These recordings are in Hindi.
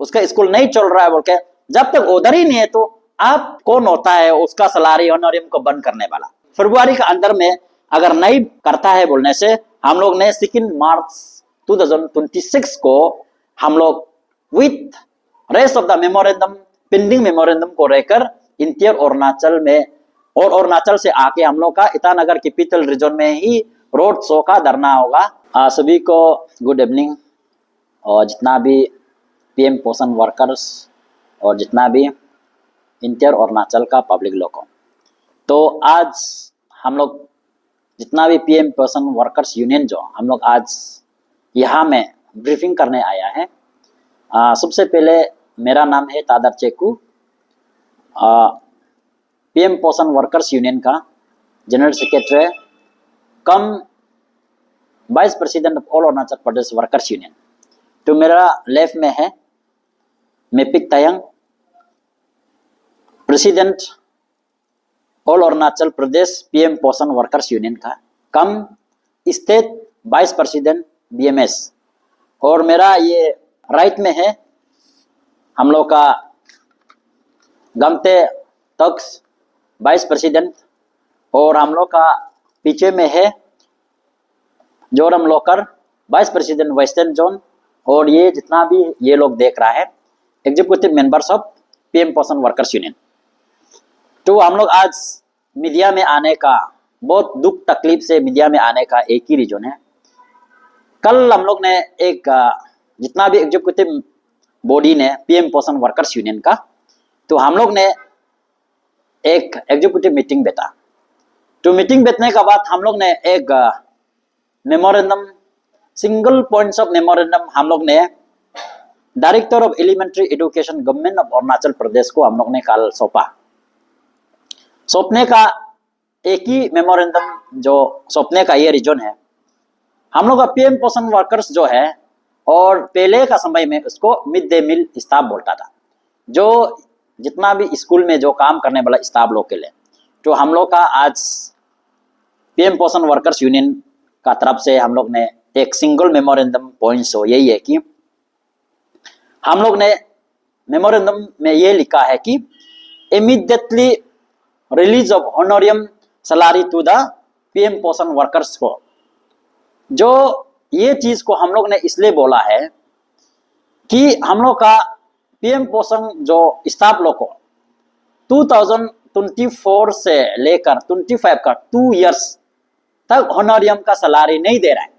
उसका स्कूल नहीं चल रहा है बोल के, जब तक उधर ही नहीं है तो आप कौन होता है उसका सैलरी ऑनोरियम को बंद करने वाला। फरवरी के अंदर में अगर नहीं करता है बोलने से हम लोग ने 2 मार्च 2026 को हम लोग with rest of the memorandum, pending memorandum को लेकर इंटीरियर अरुणाचल में और अरुणाचल से आके हम लोग का ईटानगर कैपिटल रीजन में ही रोड शो का धरना होगा। सभी को गुड इवनिंग, और जितना भी पीएम पोषण वर्कर्स और जितना भी इंटीरियर अरुणाचल का पब्लिक लोग हो, तो आज हम लोग जितना भी पीएम पोषण वर्कर्स यूनियन जो हम लोग आज यहाँ में ब्रीफिंग करने आया है। सबसे पहले मेरा नाम है तादर चेकू, पीएम पोषण वर्कर्स यूनियन का general secretary come vice president of all Arunachal Pradesh workers union. तो मेरा लेफ्ट में है मेपिक Tayang, president all Arunachal Pradesh PM Poshan workers union का कम स्टेट वाइस प्रेसिडेंट बीएमएस। और मेरा ये राइट में है हम लोग का गमते तक्स वाइस प्रेसिडेंट, और हम लोग का पीछे में है जोरम लोकर वाइस प्रेसिडेंट वेस्टर्न जोन। और ये जितना भी ये लोग देख रहा है executive members of PM Poshan workers union. तो हम लोग आज मीडिया में आने का बहुत दुख तकलीफ से मीडिया में आने का एक ही रीजन है। कल हम लोग ने एक जितना भी एग्जीक्यूटिव बॉडी ने पीएम पोषण वर्कर्स यूनियन का, तो हम लोग ने एक एग्जीक्यूटिव मीटिंग बैठा। तो मीटिंग बैठने के बाद हम लोग ने एक memorandum, single points of memorandum हम लोग ने director of elementary education government of Arunachal Pradesh को हम लोग ने कल सौंपा। सौंपने का एक ही मेमोरेंडम जो सौंपने का ये रीजन है, हम लोग का पीएम पोषण वर्कर्स जो है, और पहले का समय में उसको मिड डे मील स्टाफ बोलता था, जो जितना भी स्कूल में जो काम करने वाला स्टाफ लोग के लिए। तो हम लोग का आज पीएम पोषण वर्कर्स यूनियन का तरफ से हम लोग ने एक सिंगल मेमोरेंडम पॉइंट्स हो यही है कि हम लोग ने मेमोरेंडम में ये लिखा है कि immediately release of honorarium salary to the PM Poshan workers को। जो ये चीज को हम लोग ने इसलिए बोला है कि हम लोग का पीएम पोषण जो स्टाफ लोग को 2024 से लेकर 25 का 2 इयर्स तक ऑनोरियम का सैलरी नहीं दे रहा है।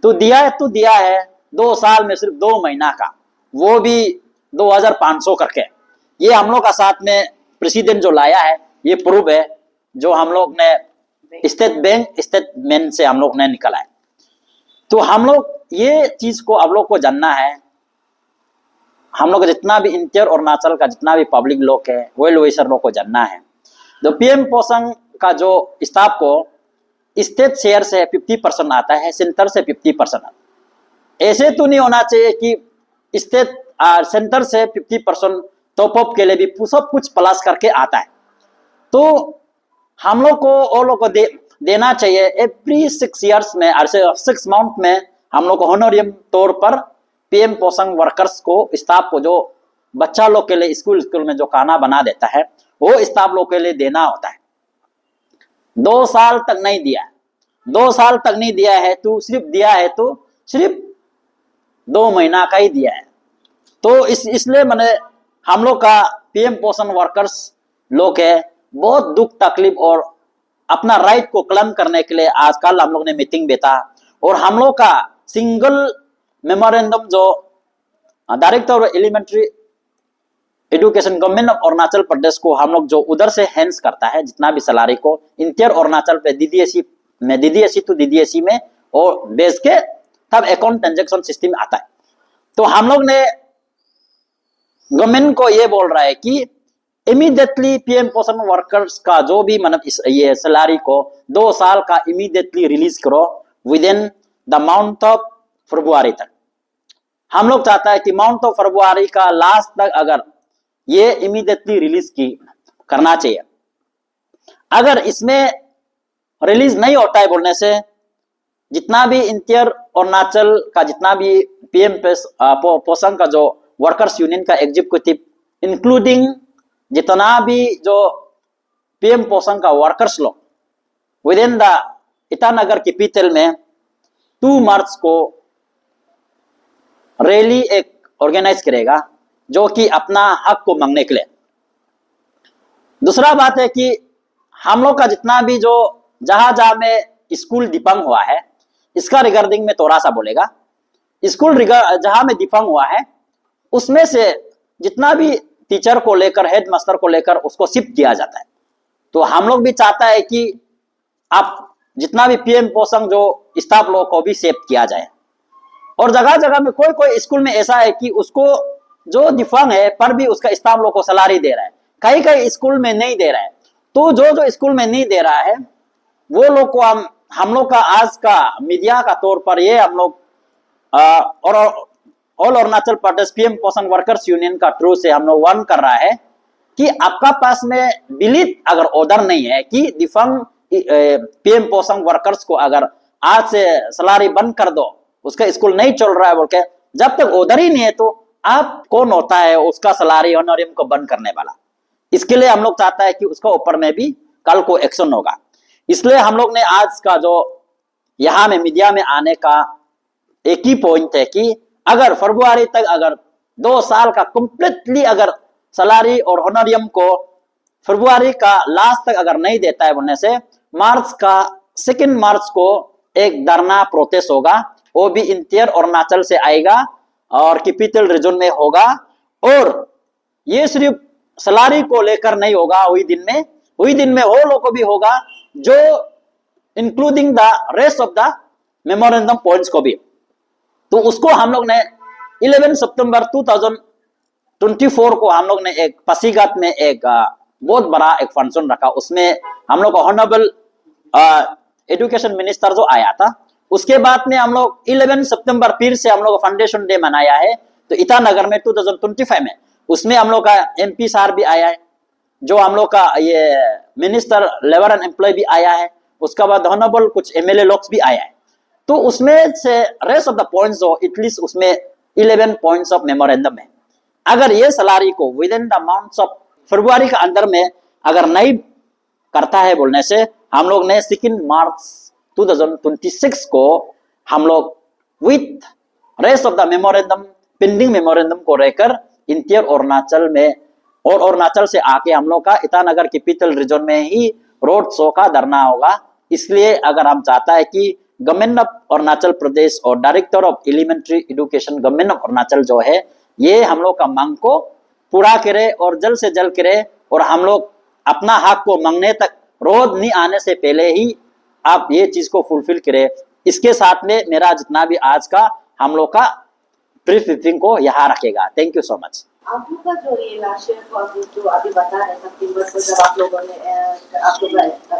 तो दिया है 2 साल में सिर्फ 2 महीना का, वो भी 2500 करके। ये हम लोग का साथ में प्रेसिडेंट जो लाया है ये प्रूफ है, जो हम लोग ने स्टेट बैंक स्टेटमेंट से हम लोग ने निकाला है। तो हम लोग ये चीज को आप लोग को जानना है। हम लोग जितना भी इंटीरियर अरुणाचल का जितना भी पब्लिक लोग है वेल विशर लोग को जानना है। तो पीएम पोषण का जो स्टाफ को स्टेट शेयर से 50% आता है, सेंटर से 50%। ऐसे तो नहीं होना चाहिए कि स्टेट सेंटर से 50% टॉप अप के लिए भी सब कुछ प्लस करके आता है। तो हम लोग को वो लोग को देना चाहिए एवरी 6 इयर्स में, 6 मंथ में हम लोग को होनोरियम तौर पर पीएम पोषण वर्कर्स को स्टाफ को जो बच्चा लोग के लिए स्कूल में जो खाना बना देता है वो स्टाफ लोग के लिए देना होता है। 2 साल तक नहीं दिया, 2 साल तक नहीं दिया है, तो सिर्फ दिया है तो सिर्फ 2 महीना का ही दिया है। तो इसलिए मैंने हम लोग का पीएम पोषण वर्कर्स लोग है बहुत दुख तकलीफ और अपना राइट को क्लेम करने के लिए आज कल हम लोग ने मीटिंग बैठा। और हम लोग का सिंगल मेमोरेंडम जो director of elementary education government of Arunachal Pradesh को हम लोग जो उधर से हैंड्स करता है जितना भी सैलरी को इंटीरियर अरुणाचल पे डीडीएससी टू डीडीएससी में और बेच के तब अकाउंट ट्रांजेक्शन सिस्टम आता है। तो हम लोग ने गवर्नमेंट को ये बोल रहा है कि इमीडिएटली पीएम पोषण वर्कर्स का जो भी मतलब ये सैलरी को 2 साल का इमीडिएटली रिलीज करो with in the month of February तक। हम लोग चाहता है कि मंथ ऑफ फरवरी का लास्ट तक अगर ये इमीडिएटली रिलीज की करना चाहिए। अगर इसमें रिलीज नहीं होता है बोलने से जितना भी इंटीरियर अरुणाचल का जितना भी पीएम पोषण का जो वर्कर्स यूनियन का एग्जीक्यूटिव इंक्लूडिंग जितना भी जो पीएम पोषण का वर्कर्स लोग with in the Itanagar capital में 2 मार्च को रैली एक ऑर्गेनाइज करेगा जो कि अपना हक को मांगने के लिए। दूसरा बात है कि हम लोग का जितना भी जो जहां जहां में स्कूल डिफंग हुआ है इसका रिगार्डिंग में थोड़ा सा बोलेगा। स्कूल जहां में डिफंग हुआ है उसमें से जितना भी टीचर को लेकर हेड मास्टर को लेकर उसको शिफ्ट किया जाता है। तो हम लोग भी चाहता है कि आप जितना भी पीएम पोषण जो स्टाफ लोगों को भी शिफ्ट किया जाए। और जगह जगह में कोई कोई स्कूल में ऐसा है कि उसको जो डिफंग है पर भी उसका स्टाफ लोग को सैलरी दे रहा है, कई कई स्कूल में नहीं दे रहा है। तो जो स्कूल में नहीं दे रहा है वो लोग को हम लोग का आज का मीडिया का तौर पर ये हम लोग और all Arunachal Pradesh PM Poshan workers union का थ्रू से हम लोग वार्न कर रहा है कि आपका पास में विलित अगर ऑर्डर नहीं है कि डिफंग पीएम पोषण वर्कर्स को अगर आज से सैलरी बंद कर दो, उसका स्कूल नहीं चल रहा है बोल के, जब तक ऑर्डर ही नहीं है तो आप कौन होता है उसका सैलरी ऑनोरियम को बंद करने वाला। इसके लिए हम लोग चाहता है कि उसका ऊपर में भी कल को एक्शन होगा। इसलिए हम लोग ने आज का जो यहाँ में मीडिया में आने का एक ही पॉइंट है कि अगर फरवरी तक अगर 2 साल का कंप्लीटली अगर सैलरी और ऑनोरियम को फरवरी का लास्ट तक अगर नहीं देता है बोलने से मार्च का 2 मार्च को एक धरना प्रोटेस्ट होगा। वो भी इंटीरियर अरुणाचल से आएगा और कैपिटल रीजन में होगा। और ये सिर्फ सैलरी को लेकर नहीं होगा, वही दिन में वो लोग को भी होगा जो including the rest of the memorandum points को भी। तो उसको हम लोग ने 11 सितंबर 2024 को हम लोग ने एक पासीघाट में एक बहुत बड़ा एक फंक्शन रखा। उसमें हम लोग ऑनरेबल एजुकेशन मिनिस्टर जो आया था, उसके बाद में हम लोग 11 सितंबर फिर से हम लोग फाउंडेशन डे मनाया है। तो ईटानगर में 2025 में उसमें हम लोग का एमपी सार भी आया है, जो हम लोग का ये मिनिस्टर लेबर एंड एम्प्लॉय भी आया है, उसके बाद ऑनरेबल कुछ एमएलए लोग भी आया है। तो उसमें से रेस्ट ऑफ द पॉइंट्स जो एटलीस्ट उसमें 11 पॉइंट्स ऑफ मेमोरेंडम है। अगर ये सैलरी को with in the months of February के अंदर में अगर नहीं करता है बोलने से हम लोग ने 2 मार्च 2026 को हम लोग with rest of the memorandum pending memorandum को लेकर इंटीरियर अरुणाचल में और अरुणाचल से आके हम लोग का ईटानगर कैपिटल रीजन में ही रोड शो का धरना होगा। इसलिए अगर हम चाहता है कि गवर्नमेंट ऑफ अरुणाचल प्रदेश और director of elementary education government of Arunachal जो है ये हम लोग का मांग को पूरा करे और जल्द से जल्द करे और हम लोग अपना हक को मांगने तक रोज नहीं आने से पहले ही आप ये चीज को फुलफिल करें। इसके साथ में मेरा जितना भी आज का हम लोग का ब्रीफिंग को यहाँ रखेगा। Thank you so much. आप लोग का जो ये लास्ट ईयर प्रोजेक्ट जो अभी बता रहे सितंबर को जब आप लोगों ने आप लोग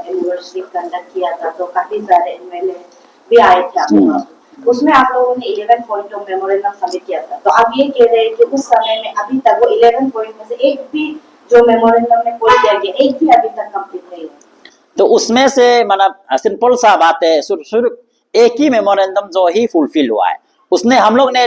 यूनिवर्सिटी कंडक्ट किया था तो काफी सारे एमएलए भी आए थे आप लोग, उसमें आप लोगों ने 11 पॉइंट ऑफ मेमोरेंडम सबमिट किया था। तो आप ये कह रहे हैं कि उस समय में अभी तक वो 11 पॉइंट में से एक भी जो मेमोरेंडम में कोई किया गया एक भी अभी तक कंप्लीट नहीं हुआ। तो उसमें से मतलब सिंपल सा बात है, सिर्फ एक ही मेमोरेंडम जो ही फुलफिल हुआ है। उसने हम लोग ने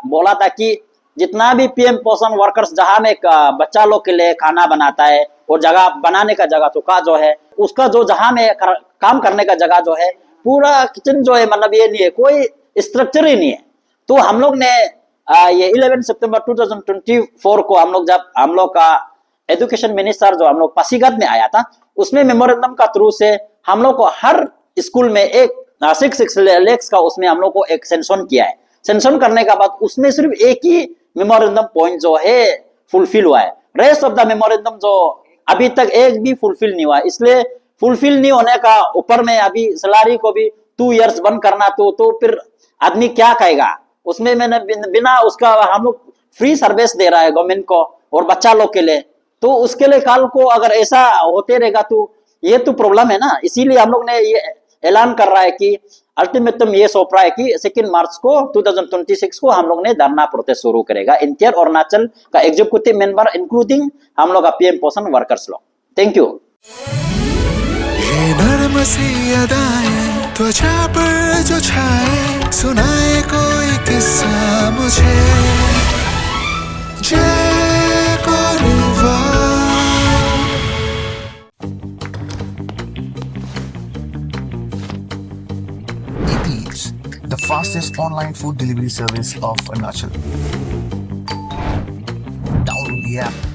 बोला था कि जितना भी पीएम पोषण वर्कर्स जहां में बच्चा लोग के लिए खाना बनाता है और जगह बनाने का जगह तो का जो है उसका जो जहां में काम करने का जगह जो है पूरा किचन जो है मतलब ये नहीं है, कोई स्ट्रक्चर ही नहीं है। तो हम लोग ने ये 11 सितंबर 2024 को हम लोग जब हम लोग का एजुकेशन मिनिस्टर जो हम लोग पासीघाट में आया था उसमें मेमोरेंडम का थ्रू से हम लोग को हर स्कूल में एक 6 लाख का उसमें हम लोग को एक सेंक्शन किया है। सेंक्शन करने का बाद उसमें सिर्फ एक ही मेमोरेंडम पॉइंट जो है फुलफिल हुआ है। रेस्ट ऑफ द मेमोरेंडम जो अभी तक एक भी फुलफिल नहीं हुआ। इसलिए फुलफिल नहीं होने का ऊपर में अभी सैलरी को भी 2 इयर्स बंद करना तो फिर आदमी क्या कहेगा। उसमें मैंने बिना उसका हम लोग फ्री सर्विस दे रहा है गवर्नमेंट को और बच्चा लोग के लिए, तो उसके लिए कल को अगर ऐसा होते रहेगा तो ये तो प्रॉब्लम है ना। इसीलिए हम लोग ने ये ऐलान कर रहा है कि अल्टीमेटम ये सौंप रहा है कि 2 मार्च को 2026 को हम लोग ने धरना प्रोटेस्ट शुरू करेगा इंटीरियर अरुणाचल का एग्जीक्यूटिव मेंबर इंक्लूडिंग हम लोग का पीएम पोषण वर्कर्स लोग। Thank you. नरम सी अदाएं त्वचा पर जो छाए सुनाए कोई किस्सा मुझे। check Oliver. Eats, the fastest online food delivery service of Arunachal. Download the app